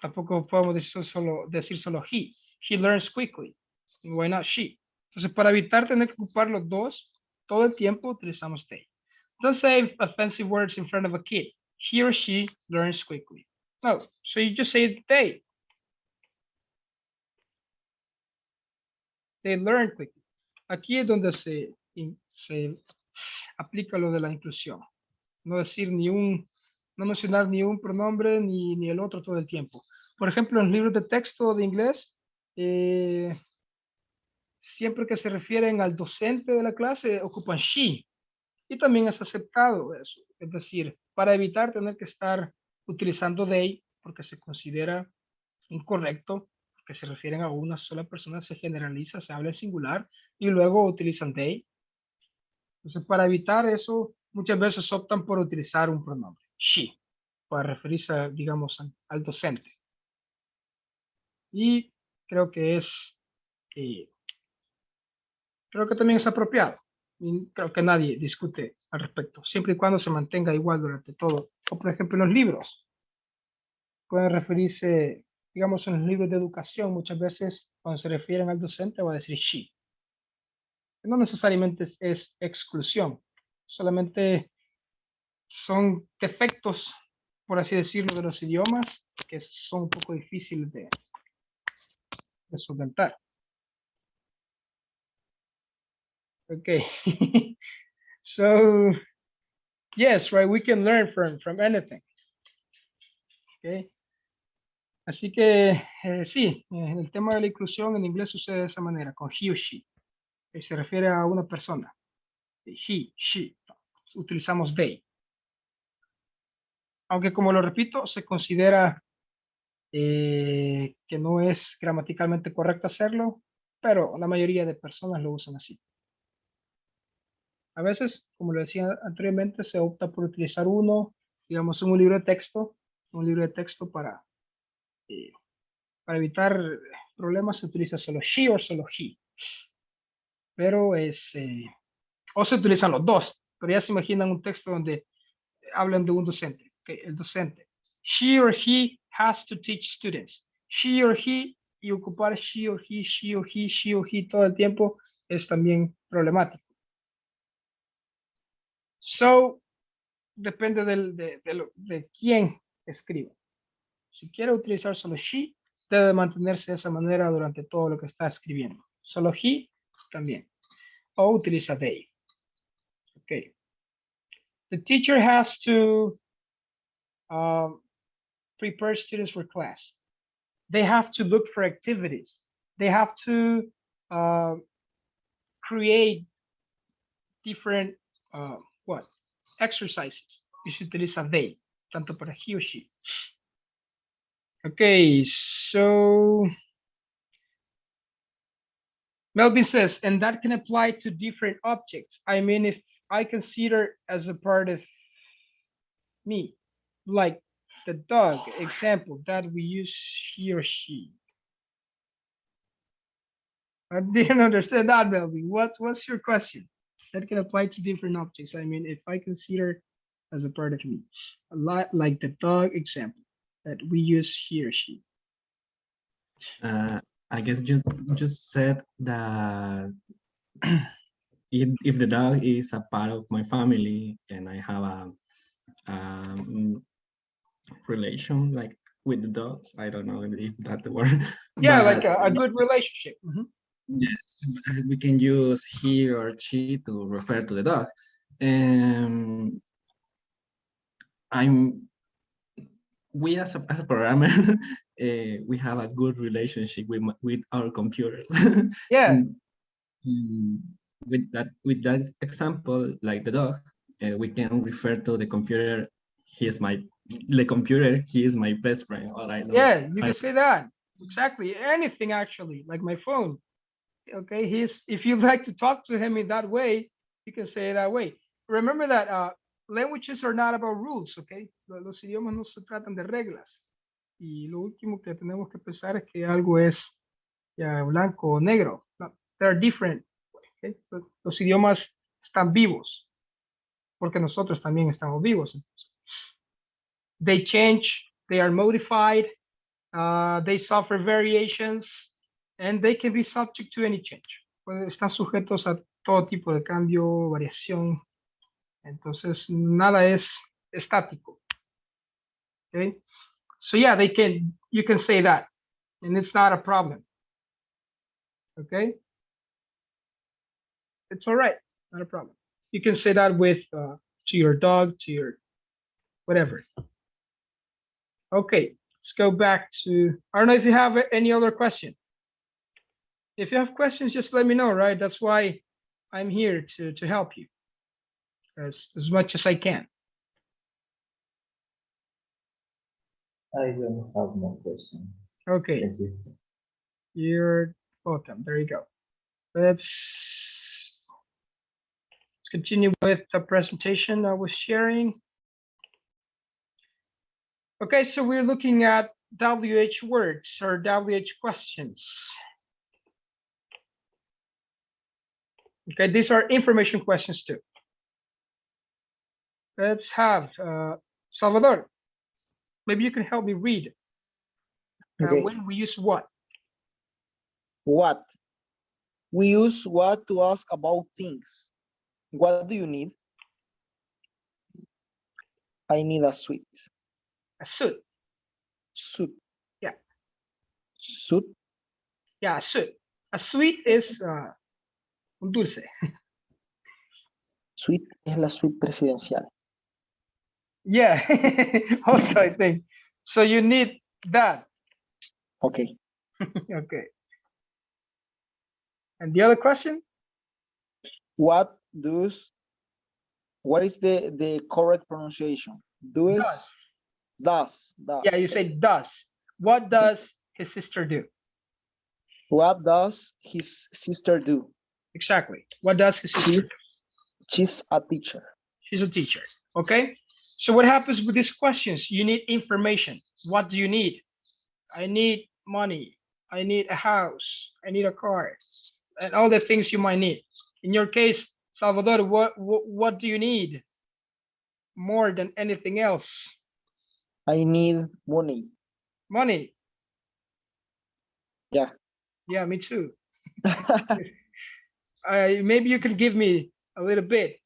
A: Tampoco podemos decir solo he. He learns quickly. Why not she? Entonces, para evitar tener que ocupar los dos, todo el tiempo utilizamos they. Don't say offensive words in front of a kid. He or she learns quickly. No, so you just say they. They learn quickly. Aquí es donde se aplica lo de la inclusión. No decir no mencionar ni un pronombre ni el otro todo el tiempo. Por ejemplo, en libros de texto de inglés, siempre que se refieren al docente de la clase, ocupan she. Y también es aceptado eso. Es decir, para evitar tener que estar utilizando they, porque se considera incorrecto, que se refieren a una sola persona, se generaliza, se habla en singular, y luego utilizan they. Entonces, para evitar eso, muchas veces optan por utilizar un pronombre, she, para referirse, digamos, al docente. Y creo que creo que también es apropiado. Y creo que nadie discute al respecto, siempre y cuando se mantenga igual durante todo. O, por ejemplo, en los libros. Pueden referirse, digamos, en los libros de educación, muchas veces cuando se refieren al docente va a decir she. No necesariamente es exclusión, solamente son defectos, por así decirlo, de los idiomas que son un poco difíciles de solventar. Okay. So, yes, right, we can learn from anything. Okay. Así que sí, el tema de la inclusión en inglés sucede de esa manera, con he o she. Que se refiere a una persona. He, she. Utilizamos they. Aunque como lo repito, se considera que no es gramaticalmente correcto hacerlo, pero la mayoría de personas lo usan así. A veces, como lo decía anteriormente, se opta por utilizar uno, digamos, en un libro de texto para evitar problemas se utiliza solo she o solo he. Pero o se utilizan los dos, pero ya se imaginan un texto donde hablan de un docente, okay, el docente. She or he has to teach students. She or he, y ocupar she or he, she or he, she or he todo el tiempo es también problemático. So, depende de quién escribe. Si quiere utilizar solo she, debe mantenerse de esa manera durante todo lo que está escribiendo. Solo he, también. O utiliza they. Okay. The teacher has to prepare students for class. They have to look for activities. They have to create different exercises. Y se utiliza they, tanto para he o she. Okay, so Melvin says, and that can apply to different objects. I mean, if I consider as a part of me, like the dog example that we use he or she. I didn't understand that, Melvin. What's your question? That can apply to different objects. I mean, if I consider as a part of me, a lot like the dog example that we use he or she.
G: I guess you just said that if the dog is a part of my family and I have a relation like with the dogs, I don't know if that's the word.
A: Yeah,
G: but
A: like a good relationship. Mhm.
G: yes, we can use he or she to refer to the dog. And we as a programmer, we have a good relationship with our computers.
A: Yeah.
G: Mm, with that example, like the dog, we can refer to the computer. He is my best friend. Or I know.
A: Yeah, you can say that. Exactly. Anything actually, like my phone. Okay, if you like to talk to him in that way, you can say it that way. Remember that languages are not about rules, okay? Los idiomas no se tratan de reglas. Y lo último que tenemos que pensar es que algo es ya blanco o negro. No, they're different. Okay? Los idiomas están vivos, porque nosotros también estamos vivos. They change, they are modified, they suffer variations, and they can be subject to any change. Están sujetos a todo tipo de cambio, variación. Entonces, nada es estático. Okay? So yeah, you can say that, and it's not a problem. Okay? It's all right, not a problem. You can say that with to your dog, to your whatever. Okay, let's go back to, I don't know if you have any other question. If you have questions, just let me know, right? That's why I'm here to help you as much as I can.
L: I don't have more questions.
A: Okay,
L: Thank you.
A: you're welcome. There you go. Let's continue with the presentation I was sharing. Okay, so we're looking at WH words or WH questions. Okay, these are information questions too. Let's have Salvador. Maybe you can help me read.
J: Okay.
A: When we use what?
J: What? We use what to ask about things. What do you need? I need a suit.
A: A suit.
J: Suit.
A: Yeah.
J: Suit.
A: Yeah, a suit. A suite is un dulce.
J: Suite es la suite presidencial.
A: Yeah, also I think. So you need that.
J: Okay.
A: Okay. And the other question?
J: What is the correct pronunciation? Does.
A: Yeah, you say does. What does his sister do?
J: What does his sister do?
A: Exactly. What does his sister do?
J: She's a teacher.
A: She's a teacher. Okay. So what happens with these questions? You need information. What do you need? I need money. I need a house. I need a car. And all the things you might need. In your case, Salvador, what do you need more than anything else?
J: I need money.
A: Money.
J: Yeah.
A: Yeah, me too. Maybe you can give me a little bit.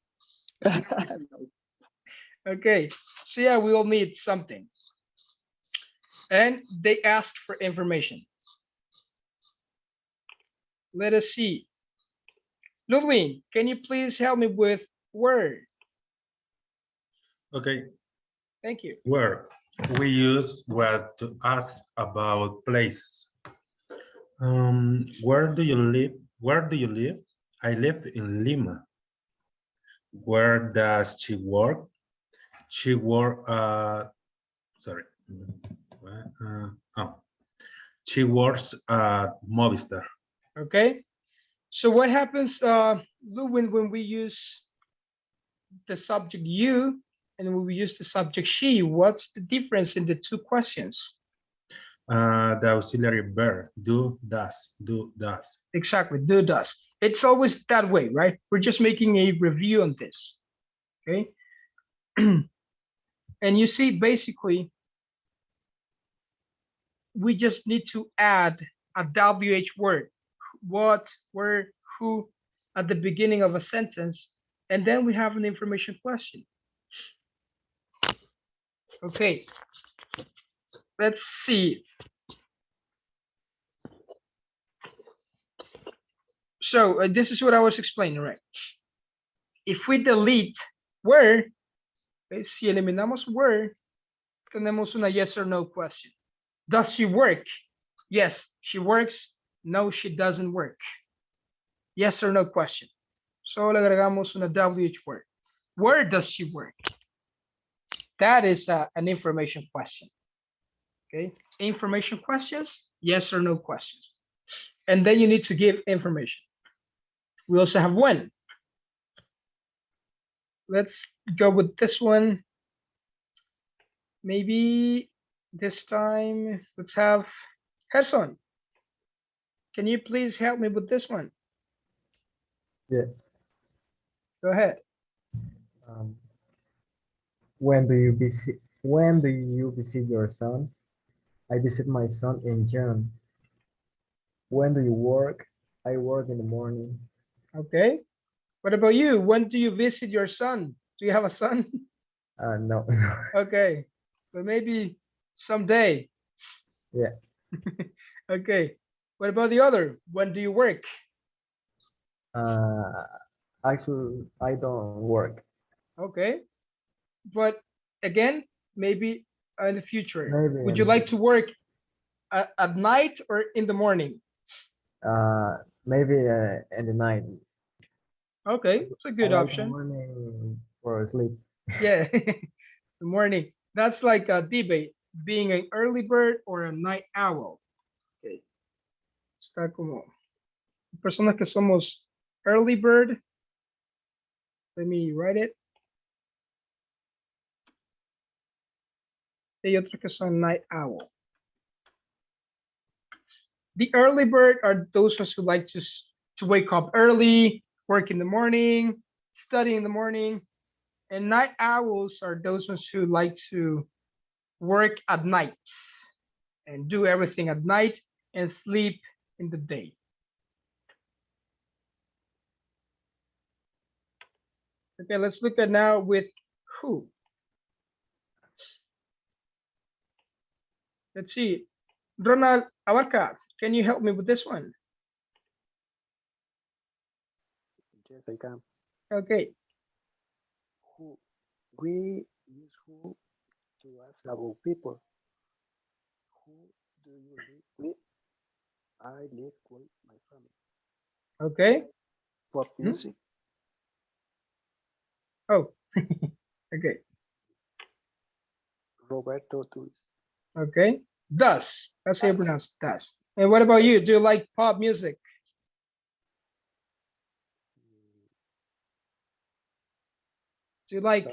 A: Okay. So yeah, we all need something. And they ask for information. Let us see. Ludwig, can you please help me with word?
H: Okay.
A: Thank you.
H: Where we use what to ask about places. Where do you live? Where do you live? I live in Lima. Where does she work? She work. Sorry. She works at Movistar.
A: Okay. So what happens, Ludwig, when we use the subject you and when we use the subject she? What's the difference in the two questions?
H: The auxiliary verb, do, does, do, does.
A: Exactly, do, does. It's always that way, right? We're just making a review on this, okay? And you see, basically, we just need to add a WH word. What, where, who at the beginning of a sentence. And then we have an information question. Okay. Let's see. So this is what I was explaining, right? If we delete where, si eliminamos where, tenemos una yes or no question. Does she work? Yes, she works. No, she doesn't work. Yes or no question. Solo le agregamos una WH word. Where does she work? That is an information question. Okay, information questions, yes or no questions. And then you need to give information. We also have when. Let's go with this one. Maybe this time, let's have Gerson. Can you please help me with this one?
F: Yeah.
A: Go ahead.
F: When do you visit your son? I visit my son in June. When do you work? I work in the morning.
A: Okay. What about you? When do you visit your son? Do you have a son?
F: No.
A: Okay. But maybe someday.
F: Yeah.
A: Okay. What about the other? When do you work?
F: Actually, I don't work.
A: Okay. But again, maybe in the future.
F: Maybe
A: Would
F: in
A: you
F: the
A: like to work at night or in the morning?
F: Maybe in the night.
A: Okay, it's a good
F: I like the
A: option.
F: morning for sleep.
A: Yeah, the morning. That's like a debate, being an early bird or a night owl. Okay. Está como personas que somos early bird. Let me write it. Y otros que son night owl. The early bird are those ones who like to wake up early, work in the morning, study in the morning. And night owls are those ones who like to work at night and do everything at night and sleep in the day. Okay, let's look at now with who. Let's see. Ronald Abarca, can you help me with this one?
B: Yes, I can.
A: Okay.
B: Who? We use who to ask about people. Who do you live with? I live with my family.
A: Okay.
B: Pop music.
A: Oh, okay.
B: Roberto does.
A: Okay. Does. That's how you pronounce does. And what about you? Do you like pop music? Do you like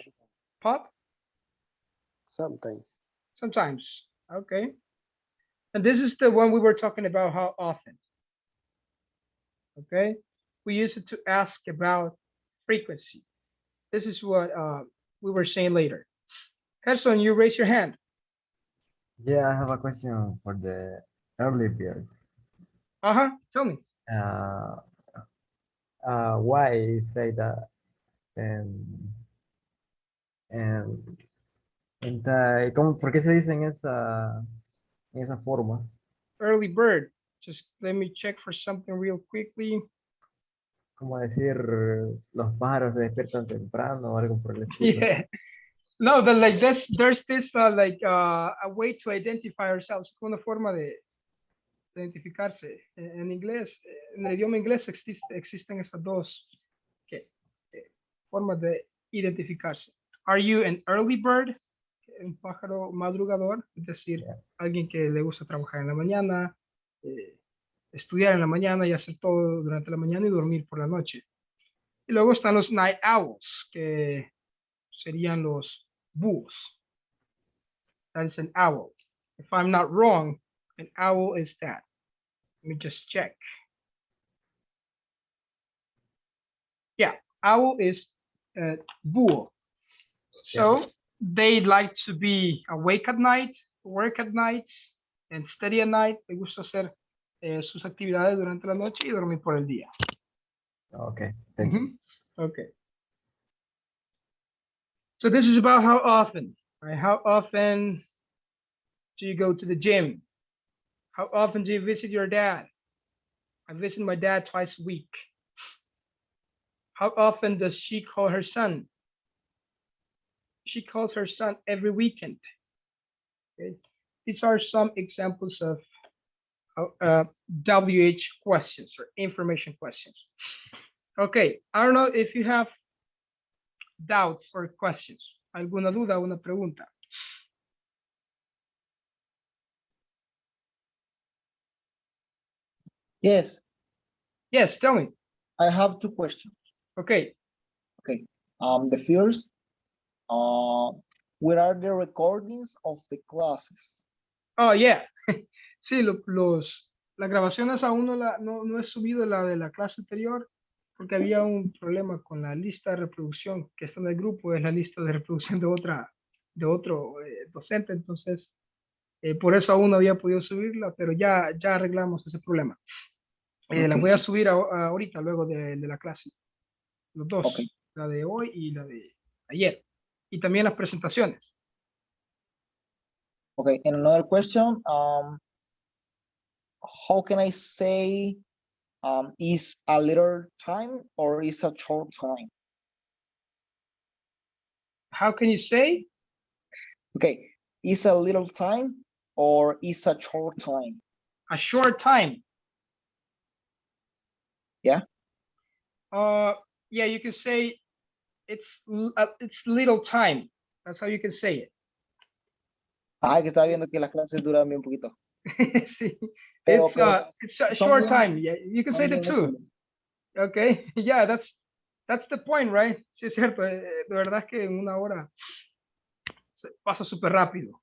A: pop?
B: Sometimes.
A: Sometimes. Okay. And this is the one we were talking about, how often. Okay. We use it to ask about frequency. This is what we were saying later. Gerson, you raise your hand.
F: Yeah, I have a question for the early bird.
A: Uh-huh. Tell me.
F: Why say that? ¿Por qué se dice en esa forma?
A: Early bird. Just let me check for something real quickly.
F: Como decir, los pájaros se despiertan temprano o algo por el estilo.
A: Yeah. No, but like this, there's this a way to identify ourselves. Una forma de identificarse. En inglés, en el idioma inglés existen estas dos formas de identificarse. Are you an early bird? Un pájaro madrugador, es decir, alguien que le gusta trabajar en la mañana, estudiar en la mañana y hacer todo durante la mañana y dormir por la noche. Y luego están los night owls, que serían los búhos. That is an owl. If I'm not wrong, an owl is that. Let me just check. Yeah, owl is búho. So they like to be awake at night, work at night, and study at night. Les gusta hacer sus actividades durante la noche y dormir por el día.
F: Okay, thank you.
A: Okay. So this is about how often, right? How often do you go to the gym? How often do you visit your dad? I visit my dad twice a week. How often does she call her son? She calls her son every weekend. Okay. These are some examples of WH questions or information questions. Okay, I don't know if you have doubts or questions. ¿Alguna duda, una pregunta?
J: Yes,
A: Yes, tell me.
J: I have two questions.
A: Okay,
J: The first, where are the recordings of the classes?
A: oh yeah. Sí, las grabaciones aún no he subido la de la clase anterior porque había un problema con la lista de reproducción que está en el grupo, es la lista de reproducción de otro docente, entonces por eso aún no había podido subirla, pero ya arreglamos ese problema. La voy a subir ahorita, luego de la clase, los dos,
J: Okay.
A: la de hoy y la de ayer, y también las presentaciones.
J: Okay, and another question, how can I say is a little time or is a short time?
A: How can you say?
J: Okay, is a little time or is a short time?
A: A short time.
J: Yeah.
A: Yeah, you can say it's little time. That's how you can say it.
J: Que estaba viendo que las clases duran bien poquito.
A: Sí.
J: Pero,
A: It's a
J: son
A: short
J: bien-
A: time. Yeah, you can say
J: son
A: the
J: bien
A: two.
J: útiles.
A: Okay. Yeah, that's the point, right? Sí, es cierto. De verdad es que en una hora se pasa súper rápido.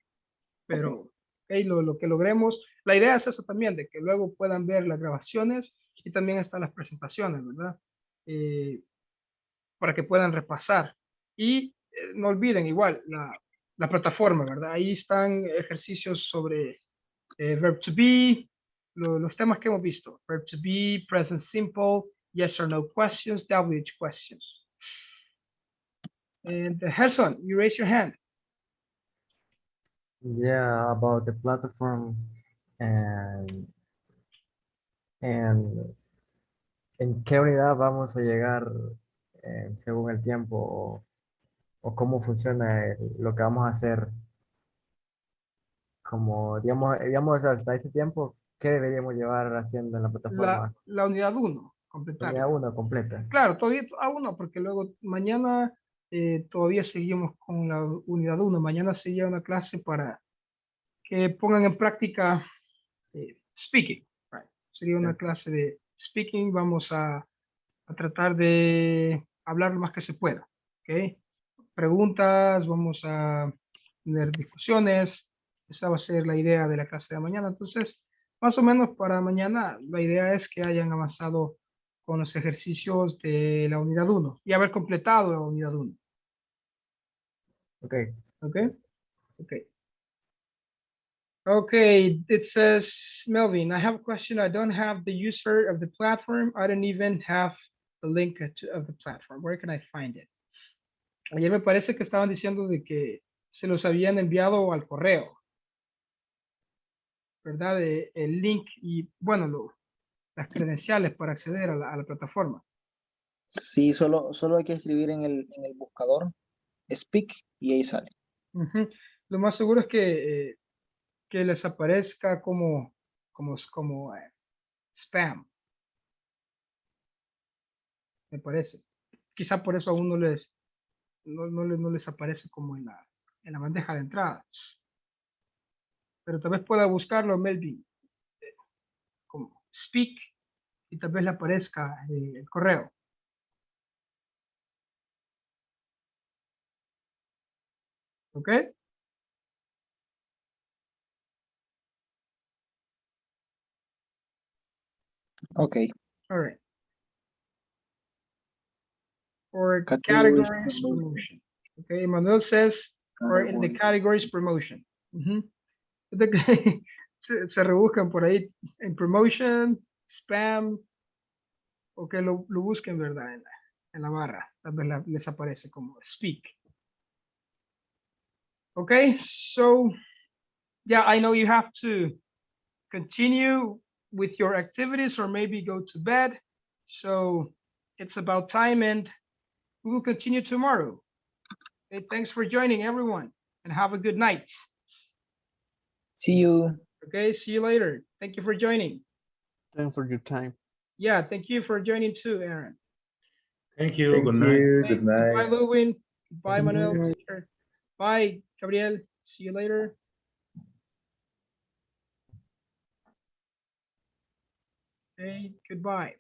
A: Pero okay, lo que logremos, la idea es esa también, de que luego puedan ver las grabaciones y también están las presentaciones, ¿verdad? Para que puedan repasar. Y no olviden igual la plataforma, ¿verdad? Ahí están ejercicios sobre verb to be, los temas que hemos visto. Verb to be, present simple, yes or no questions, WH questions. And Gerson, you raise your hand.
F: Yeah, about the platform and en qué unidad vamos a llegar según el tiempo o cómo funciona lo que vamos a hacer. Como, digamos, hasta este tiempo, ¿qué deberíamos llevar haciendo en la plataforma?
A: La unidad 1, completar.
F: Unidad 1 completa.
A: Claro, todavía aún no, porque luego mañana todavía seguimos con la unidad 1. Mañana sería una clase para que pongan en práctica speaking. Right? Sería una clase de speaking. Vamos a tratar de hablar lo más que se pueda. ¿Okay? Preguntas, vamos a tener discusiones. Esa va a ser la idea de la clase de mañana. Entonces, más o menos para mañana, la idea es que hayan avanzado con los ejercicios de la unidad 1 y haber completado la unidad 1.
F: Okay.
A: Okay. Okay. Okay, it says, Melvin, I have a question. I don't have the user of the platform. I don't even have the link of the platform. Where can I find it? Ayer me parece que estaban diciendo de que se los habían enviado al correo, ¿verdad? El link y, bueno, las credenciales para acceder a la plataforma.
J: Sí, solo hay que escribir en el buscador speak y ahí sale.
A: Lo más seguro es que les aparezca como spam. Me parece. Quizá por eso aún no les aparece como en la bandeja de entrada. Pero tal vez pueda buscarlo, Melvin, como speak, y tal vez le aparezca el correo. ¿Ok?
J: Okay.
A: All right. Or
J: Categories
A: categories promotion. Okay, Manuel says, or in the categories promotion. se rebuscan por ahí en promotion, spam, o que lo busquen, ¿verdad? En la barra. Tal vez les aparece como speak. Okay, so yeah, I know you have to continue with your activities or maybe go to bed. So it's about time and we will continue tomorrow. Okay, thanks for joining everyone and have a good night.
J: See you.
A: Okay, see you later. Thank you for joining.
D: Thanks for your time.
A: Yeah, thank you for joining too, Aaron.
H: Thank you.
L: Thank
H: Good night.
L: you. Good
A: Goodbye,
L: night.
A: Luwin. Bye,
E: Good
A: Manuel.
E: night.
A: Teacher. Bye, Gabriel. See you later. Okay, goodbye.